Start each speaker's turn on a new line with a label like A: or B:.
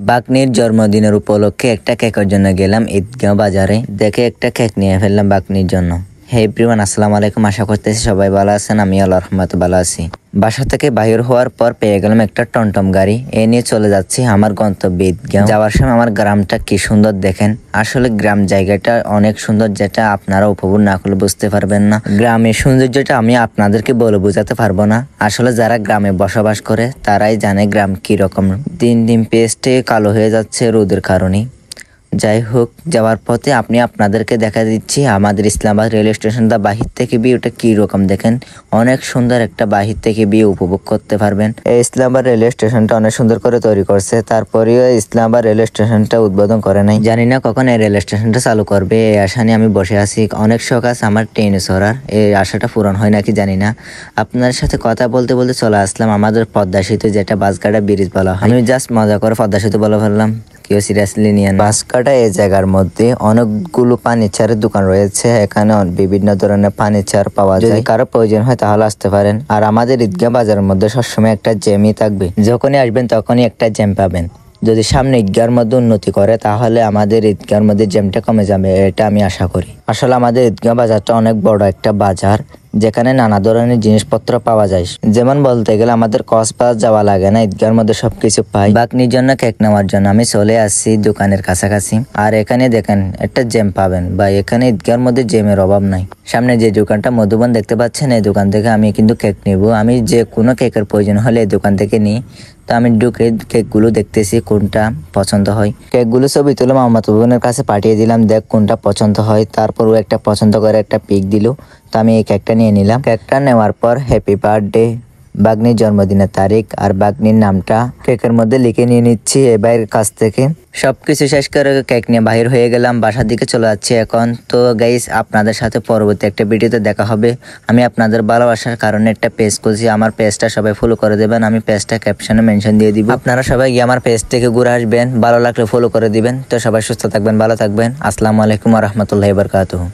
A: বাকনির জন্মদিনের উপলক্ষে একটা কেকের জন্য গেলাম ঈদগাঁও বাজারে। দেখে একটা কেক নিয়ে ফেললাম বাকনির জন্য। হে এভরিওয়ান, আসসালামু আলাইকুম। আশা করতেছি সবাই ভালো আছেন। আমি আল্লাহর রহমতে ভালো আছি। বাসা থেকে বাহির হওয়ার পর পেয়ে গেলাম একটা টমটম গাড়ি। এ নিয়ে চলে যাচ্ছি আমার গন্তব্য ঈদগাঁও। যাওয়ার সময় আমার গ্রামটা কি সুন্দর দেখেন। আসলে গ্রাম জায়গাটা অনেক সুন্দর, যেটা আপনারা উপভোগ না করলে বুঝতে পারবেন না। গ্রামের সৌন্দর্যটা আমি আপনাদেরকে বলে বোঝাতে পারবো না। আসলে যারা গ্রামে বসবাস করে তারাই জানে গ্রাম কি রকম। দিন দিন পেস্টে কালো হয়ে যাচ্ছে রোদের কারণে। যাই হোক, যাওয়ার পথে আপনাদেরকে দেখা দিচ্ছি আমাদের ইসলামাবাদ রেল স্টেশনটা বাহির থেকে ভিউটা কি রকম দেখেন। অনেক সুন্দর একটা বাহির থেকে ভিউ উপভোগ করতে পারবেন। এই ইসলামাবাদ রেল স্টেশনটা অনেক সুন্দর করে তৈরি করছে। তারপরেও ইসলামাবাদ রেল স্টেশনটা উদ্বোধন করে নাই। জানি না কখন এই রেল স্টেশনটা চালু করবে। এই আশা নিয়ে আমি বসে আছি। অনেক শখ আছে আমার ট্রেনে চড়ার। এই আশাটা পূরণ হয় নাকি জানি না। আপনার সাথে কথা বলতে বলতে চলে আসলাম আমাদের পদ্মা সেতু, যেটা বাসগাড়া ব্রিজ বলা হয়। আমি জাস্ট মজা করে পদ্মা সেতু বলে ফেললাম, কেউ সিরিয়াসলি নিয়ে না। বাসকাটা এই জায়গার মধ্যে অনেকগুলো ফার্নিচারের দোকান রয়েছে। এখানে বিভিন্ন ধরনের ফার্নিচার পাওয়া যায়। যদি কারো প্রয়োজন হয় তাহলে আসতে পারেন। আর আমাদের ঈদগাঁও বাজারের মধ্যে সবসময় একটা জ্যামই থাকবে। যখনই আসবেন তখনই একটা জ্যাম পাবেন। যদি সামনে ঈদগাঁওর মধ্যে উন্নতি করে তাহলে আমাদের ঈদগাঁওর মধ্যে জ্যামটা কমে যাবে, এটা আমি আশা করি। আসলে আমাদের ঈদগাঁও বাজারটা অনেক বড় একটা বাজার, যেখানে নানা ধরনের জিনিসপত্র পাওয়া যায়। যেমন বলতে গেলে আমাদের কক্সবাজার যাওয়া লাগে না, ঈদগাঁওর মধ্যে সবকিছু পাই। বাকনির জন্য কেক নেওয়ার জন্য আমি চলে আসছি দোকানের কাছাকাছি। আর এখানে দেখেন একটা জ্যাম পাবেন, বা এখানে ঈদগাঁওর মধ্যে জ্যামের অভাব নাই। সামনে যে দোকানটা মধুবন দেখতে পাচ্ছেন, এই দোকান থেকে আমি কিন্তু কেক নিব। আমি যে কোনো কেকের প্রয়োজন হলে এই দোকান থেকে নিই। তো আমি ঢুকে কেকগুলো দেখতেছি কোনটা পছন্দ হয়। কেকগুলো ছবি তুলে মামাতো বোনের কাছে পাঠিয়ে দিলাম, দেখ কোনটা পছন্দ হয়। তারপর ও একটা পছন্দ করে একটা পিক দিল। তো আমি এই কেকটা নিয়ে নিলাম। কেকটা নেওয়ার পর হ্যাপি বার্থডে, বাগ্নির জন্মদিনের তারিখ আর বাগ্নির নামটা কেকের মধ্যে লিখে নিয়ে নিচ্ছি এই ভাইয়ের কাছ থেকে। সবকিছু শেষ করে কেক নিয়ে বাহির হয়ে গেলাম, বাসার দিকে চলে যাচ্ছি এখন। তো গাইস, আপনাদের সাথে পরবর্তী একটা ভিডিওতে দেখা হবে। আমি আপনাদের ভালোবাসার কারণে একটা পেজ করছি, আমার পেজটা সবাই ফলো করে দেবেন। আমি পেজটা ক্যাপশনে মেনশন দিয়ে দিব। আপনারা সবাই গিয়ে আমার পেজ থেকে ঘুরে আসবেন, ভালো লাগলে ফলো করে দিবেন। তো সবাই সুস্থ থাকবেন, ভালো থাকবেন। আসসালামু আলাইকুম ওয়া রাহমাতুল্লাহি ওয়া বারাকাতুহু।